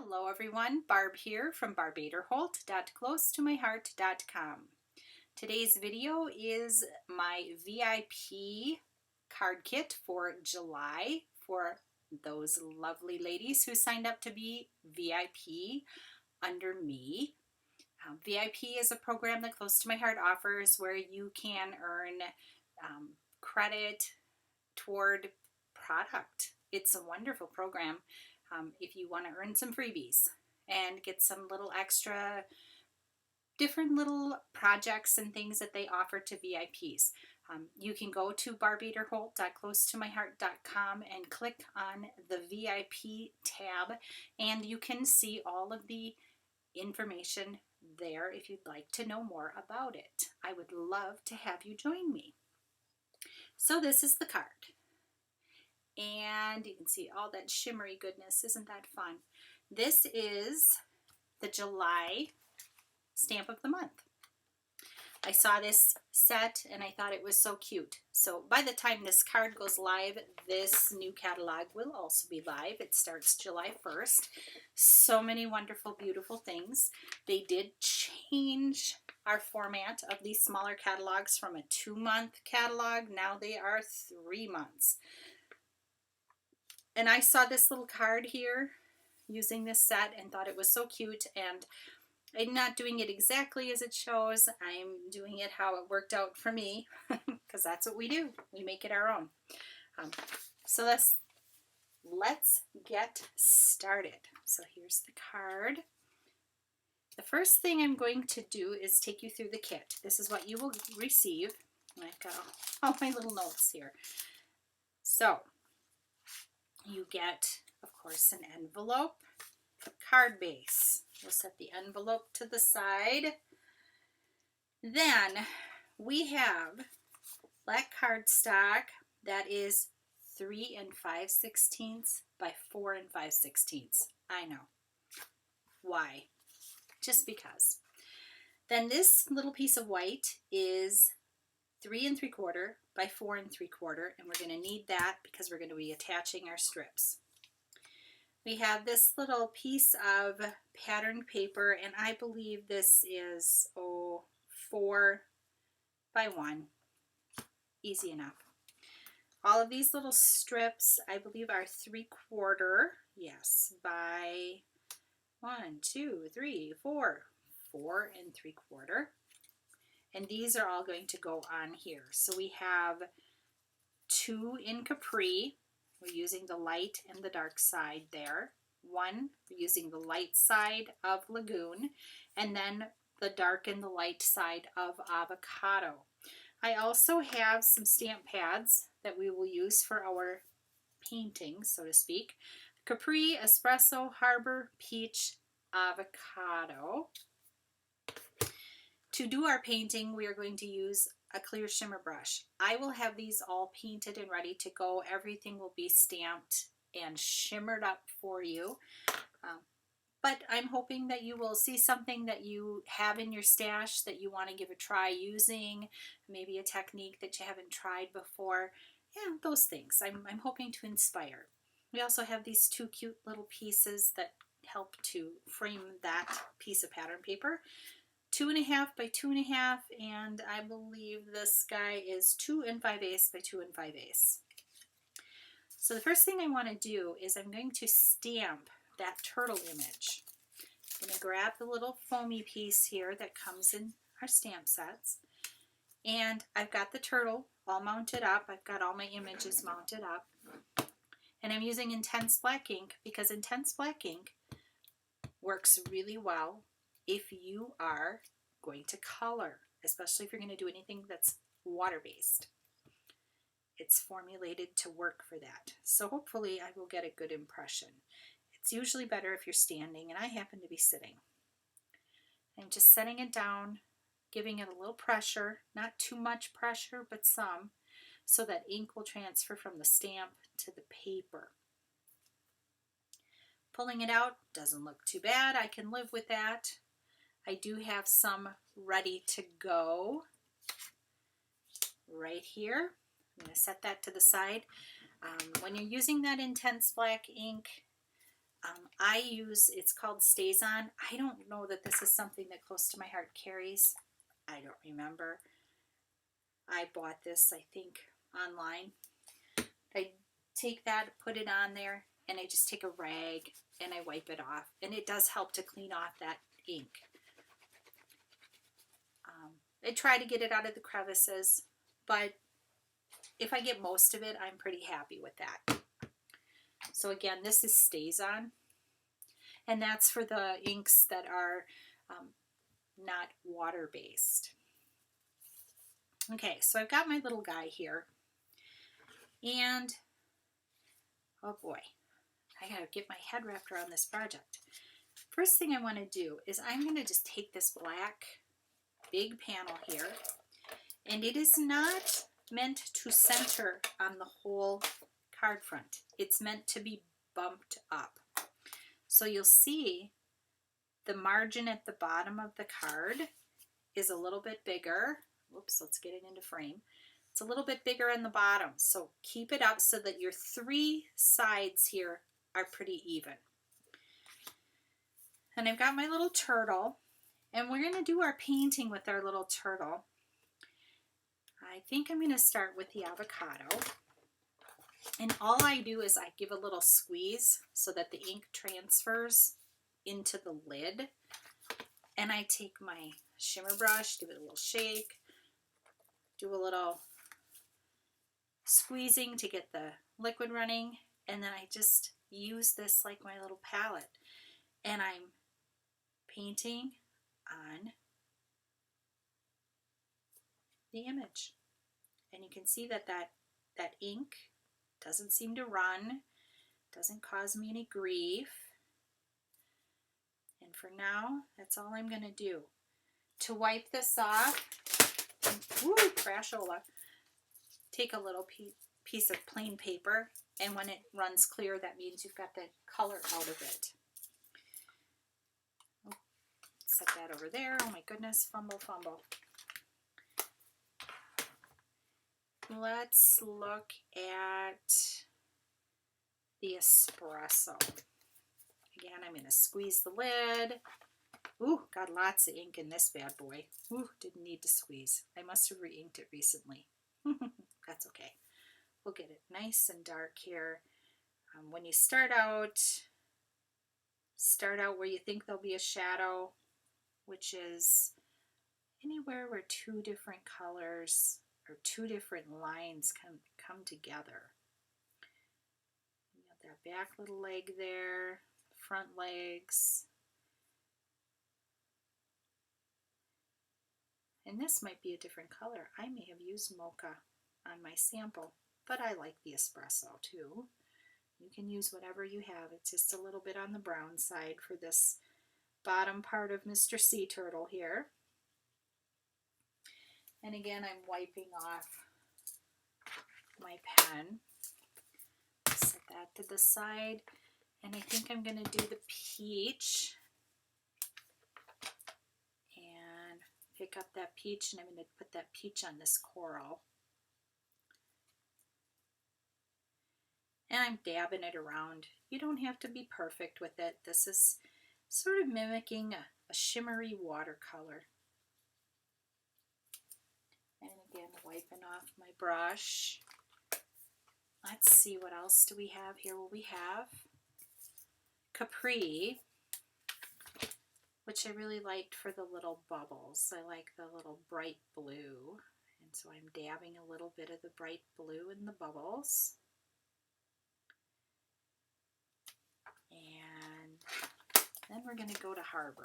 Hello everyone, Barb here from barbaderholt.closetomyheart.com. Today's video is my VIP card kit for July for those lovely ladies who signed up to be VIP under me. VIP is a program that Close to My Heart offers where you can earn credit toward product. It's a wonderful program. If you want to earn some freebies and get some little extra different little projects and things that they offer to VIPs. You can go to barbaderholt.closetomyheart.com and click on the VIP tab and you can see all of the information there if you'd like to know more about it. I would love to have you join me. So this is the card. And you can see all that shimmery goodness. Isn't that fun? This is the July stamp of the month. I saw this set and I thought it was so cute. So by the time this card goes live, this new catalog will also be live. It starts July 1st. So many wonderful, beautiful things. They did change our format of these smaller catalogs from a 2-month catalog. Now they are 3 months. And I saw this little card here using this set and thought it was so cute, and I'm not doing it exactly as it shows. I'm doing it how it worked out for me because that's what we do. We make it our own. So let's get started. So here's the card. The first thing I'm going to do is take you through the kit. This is what you will receive. I've got all my little notes here. So you get, of course, an envelope, card base. We'll set the envelope to the side. Then we have black cardstock that is 3 5/16 by 4 5/16. I know. Why? Just because. Then this little piece of white is 3 3/4 by 4 3/4, and we're going to need that because we're going to be attaching our strips. We have this little piece of patterned paper, and I believe this is 4 by 1. Easy enough. All of these little strips, I believe, are 3/4, yes, by 1, 2, 3, 4, 4 3/4. And these are all going to go on here. So we have 2 in Capri. We're using the light and the dark side there. 1, we're using the light side of Lagoon. And then the dark and the light side of Avocado. I also have some stamp pads that we will use for our painting, so to speak. Capri, Espresso, Harbor, Peach, Avocado. To do our painting, we are going to use a clear shimmer brush. I will have these all painted and ready to go. Everything will be stamped and shimmered up for you. But I'm hoping that you will see something that you have in your stash that you want to give a try using, maybe a technique that you haven't tried before. Yeah, those things. I'm hoping to inspire. We also have these 2 cute little pieces that help to frame that piece of pattern paper. 2 1/2 by 2 1/2, and I believe this guy is 2 5/8 by 2 5/8. So the first thing I want to do is I'm going to stamp that turtle image. I'm going to grab the little foamy piece here that comes in our stamp sets, and I've got the turtle all mounted up. I've got all my images mounted up, and I'm using intense black ink because intense black ink works really well if you are going to color, especially if you're going to do anything that's water-based. It's formulated to work for that. So hopefully I will get a good impression. It's usually better if you're standing, and I happen to be sitting. I'm just setting it down, giving it a little pressure, not too much pressure, but some, so that ink will transfer from the stamp to the paper. Pulling it out doesn't look too bad. I can live with that. I do have some ready to go right here. I'm going to set that to the side. When you're using that intense black ink, it's called Stays On. I don't know that this is something that Close to My Heart carries. I don't remember. I bought this, I think, online. I take that, put it on there, and I just take a rag and I wipe it off. And it does help to clean off that ink. I try to get it out of the crevices, but if I get most of it, I'm pretty happy with that. So again, this is Stays On, and that's for the inks that are not water-based. Okay, so I've got my little guy here, and oh boy, I gotta get my head wrapped around this project. First thing I want to do is I'm going to just take this black big panel here, and it is not meant to center on the whole card front. It's meant to be bumped up. So you'll see the margin at the bottom of the card is a little bit bigger. Whoops, let's get it into frame. It's a little bit bigger in the bottom, so keep it up so that your three sides here are pretty even. And I've got my little turtle, and we're going to do our painting with our little turtle. I think I'm going to start with the avocado. And all I do is I give a little squeeze so that the ink transfers into the lid. And I take my shimmer brush, give it a little shake, do a little squeezing to get the liquid running, and then I just use this like my little palette. And I'm painting on the image. And you can see that that ink doesn't seem to run, doesn't cause me any grief. And for now, that's all I'm going to do. To wipe this off, woo, crashola, take a little piece of plain paper, and when it runs clear, that means you've got the color out of it. Oh, set that over there. Oh my goodness, fumble, fumble. Let's look at the espresso. Again, I'm going to squeeze the lid. Ooh, got lots of ink in this bad boy. Ooh, didn't need to squeeze. I must have re-inked it recently. That's okay. We'll get it nice and dark here. When you start out where you think there'll be a shadow, which is anywhere where two different colors or two different lines come together. You got that back little leg there, front legs. And this might be a different color. I may have used mocha on my sample, but I like the espresso too. You can use whatever you have. It's just a little bit on the brown side for this bottom part of Mr. Sea Turtle here. And again, I'm wiping off my pen. Set that to the side. And I think I'm going to do the peach. And pick up that peach, and I'm going to put that peach on this coral. And I'm dabbing it around. You don't have to be perfect with it. This is sort of mimicking a shimmery watercolor. And again, wiping off my brush. Let's see, what else do we have here? Well, we have Capri, which I really liked for the little bubbles. I like the little bright blue. And so I'm dabbing a little bit of the bright blue in the bubbles. And then we're going to go to Harbor.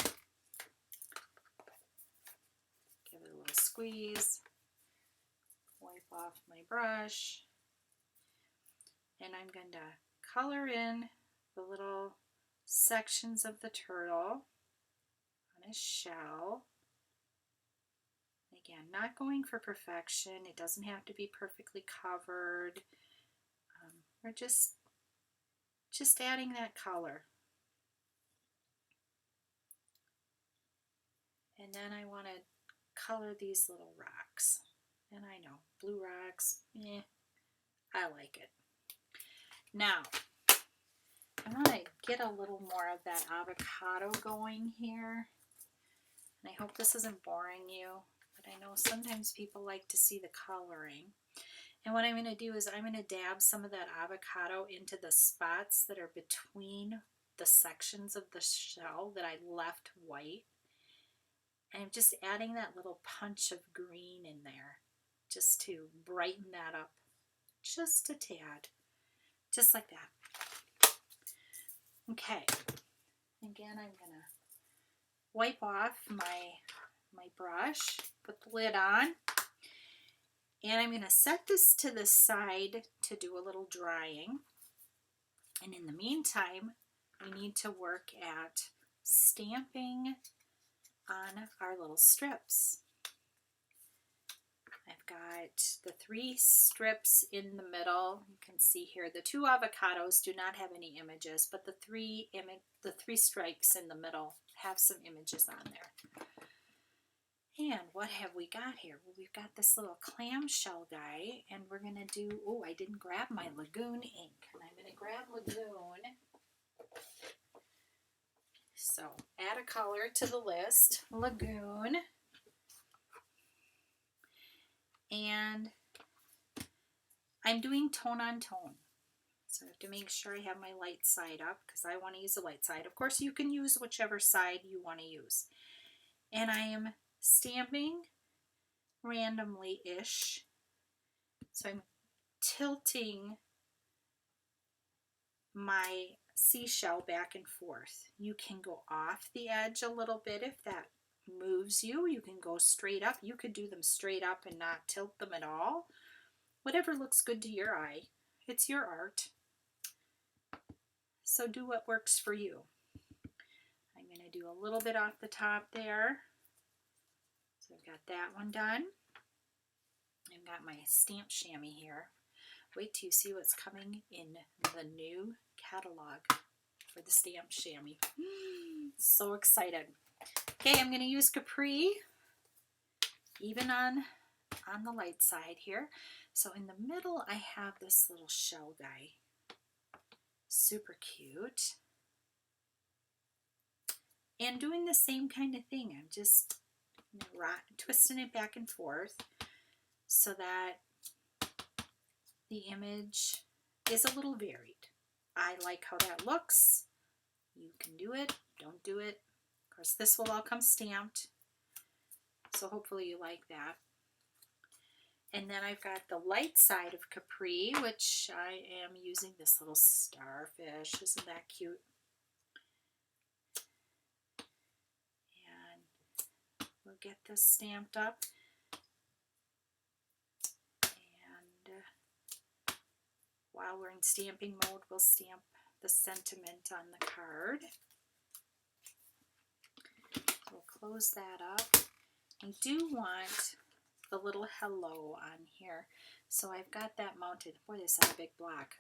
Give it a little squeeze. Wipe off my brush. And I'm going to color in the little sections of the turtle on his shell. Again, not going for perfection. It doesn't have to be perfectly covered. We're just adding that color. And then I want to color these little rocks. And I know, blue rocks, I like it. Now, I want to get a little more of that avocado going here. And I hope this isn't boring you, but I know sometimes people like to see the coloring. And what I'm going to do is I'm going to dab some of that avocado into the spots that are between the sections of the shell that I left white. And I'm just adding that little punch of green in there just to brighten that up just a tad, just like that. Okay, again I'm going to wipe off my brush, put the lid on, and I'm going to set this to the side to do a little drying. And in the meantime, we need to work at stamping on our little strips. I've got the 3 strips in the middle. You can see here the 2 avocados do not have any images, but the 3 stripes in the middle have some images on there. And what have we got here? Well, we've got this little clamshell guy, and we're going to do, oh, I didn't grab my Lagoon ink. And I'm going to grab Lagoon. So add a color to the list, Lagoon. And I'm doing tone on tone. So I have to make sure I have my light side up because I want to use the light side. Of course, you can use whichever side you want to use. And I am stamping randomly-ish. So I'm tilting my seashell back and forth. You can go off the edge a little bit if that moves you. You can go straight up. You could do them straight up and not tilt them at all. Whatever looks good to your eye. It's your art. So do what works for you. I'm going to do a little bit off the top there. So I've got that one done. I've got my stamp chamois here. Wait till you see what's coming in the new catalog for the stamp chamois. So excited. Okay, I'm going to use Capri, even on the light side here. So in the middle, I have this little shell guy. Super cute. And doing the same kind of thing. I'm just twisting it back and forth so that the image is a little varied. I like how that looks. You can do it, don't do it. Of course, this will all come stamped. So hopefully you like that. And then I've got the light side of Capri, which I am using this little starfish. Isn't that cute? And we'll get this stamped up. And while we're in stamping mode, we'll stamp the sentiment on the card. We'll close that up. I do want the little hello on here. So I've got that mounted. Boy, this is a big block.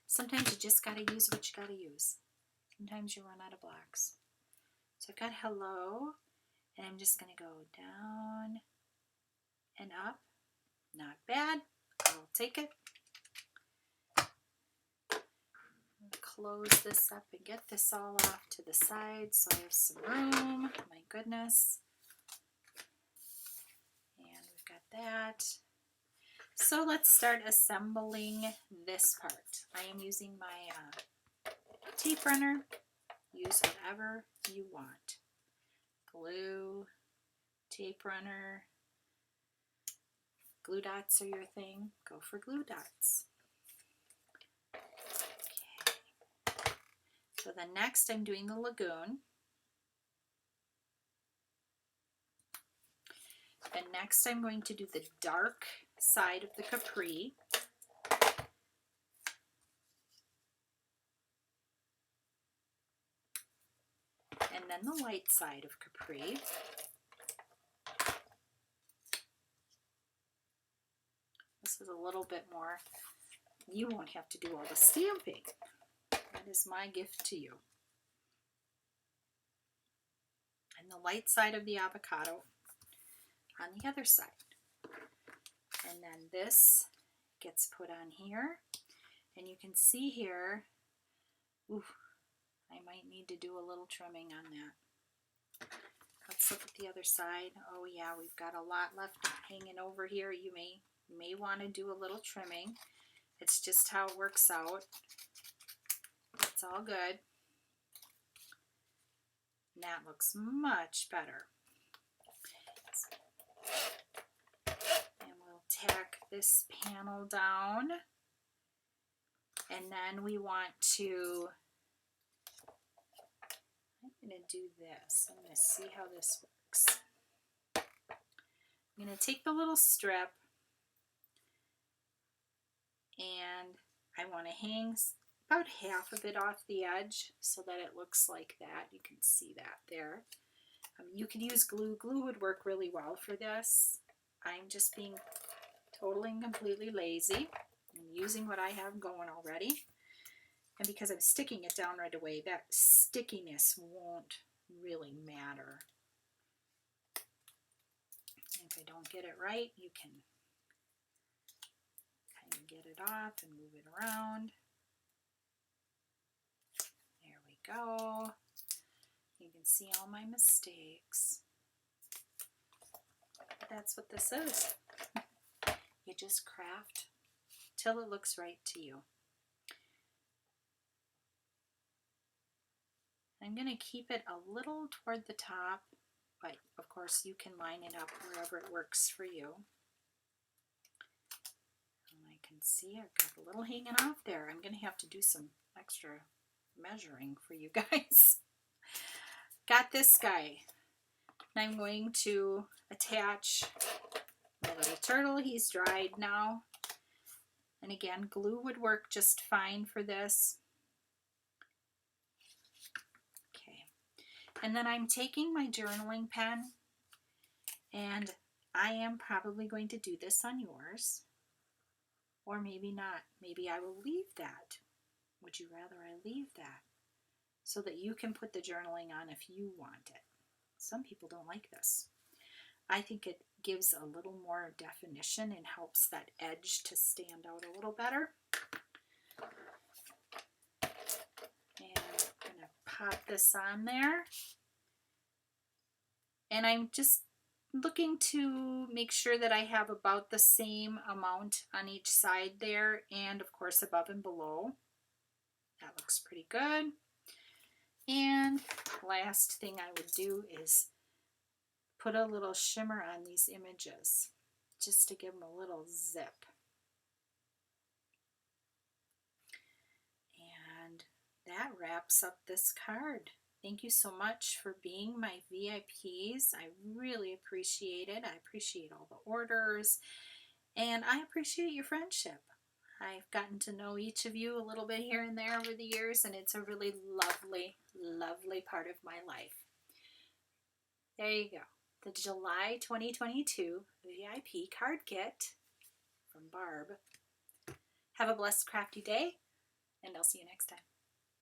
Sometimes you just got to use what you got to use. Sometimes you run out of blocks. So I've got hello, and I'm just going to go down and up. Not bad. I'll take it. Close this up and get this all off to the side so I have some room. My goodness. And we've got that. So let's start assembling this part. I am using my tape runner. Use whatever you want. Glue, tape runner, glue dots are your thing. Go for glue dots. Okay. So then next I'm doing the lagoon. And next I'm going to do the dark side of the Capri. And then the light side of Capri. This is a little bit more, you won't have to do all the stamping. That is my gift to you. And the light side of the avocado on the other side. And then this gets put on here. And you can see here, ooh, I might need to do a little trimming on that. Let's look at the other side. Oh yeah, we've got a lot left hanging over here. You may want to do a little trimming. It's just how it works out. It's all good. And that looks much better. And we'll tack this panel down. And then we want to, I'm going to do this. I'm going to see how this works. I'm going to take the little strip and I want to hang about half of it off the edge so that it looks like that. You can see that there. You could use glue. Glue would work really well for this. I'm just being totally and completely lazy. I'm using what I have going already. And because I'm sticking it down right away, that stickiness won't really matter. And if I don't get it right, you can kind of get it off and move it around. There we go. You can see all my mistakes. But that's what this is. You just craft till it looks right to you. I'm going to keep it a little toward the top, but of course you can line it up wherever it works for you. And I can see I've got a little hanging off there. I'm going to have to do some extra measuring for you guys. Got this guy. And I'm going to attach my little turtle. He's dried now. And again, glue would work just fine for this. Okay. And then I'm taking my journaling pen, and I am probably going to do this on yours. Or maybe not. Maybe I will leave that. Would you rather I leave that? So that you can put the journaling on if you want it. Some people don't like this. I think it gives a little more definition and helps that edge to stand out a little better. And I'm going to pop this on there. And I'm just looking to make sure that I have about the same amount on each side there, and of course above and below. That looks pretty good. And last thing I would do is put a little shimmer on these images just to give them a little zip. And that wraps up this card. Thank you so much for being my VIPs. I really appreciate it. I appreciate all the orders, and I appreciate your friendship. I've gotten to know each of you a little bit here and there over the years, and it's a really lovely, lovely part of my life. There you go. The July 2022 VIP card kit from Barb. Have a blessed, crafty day, and I'll see you next time.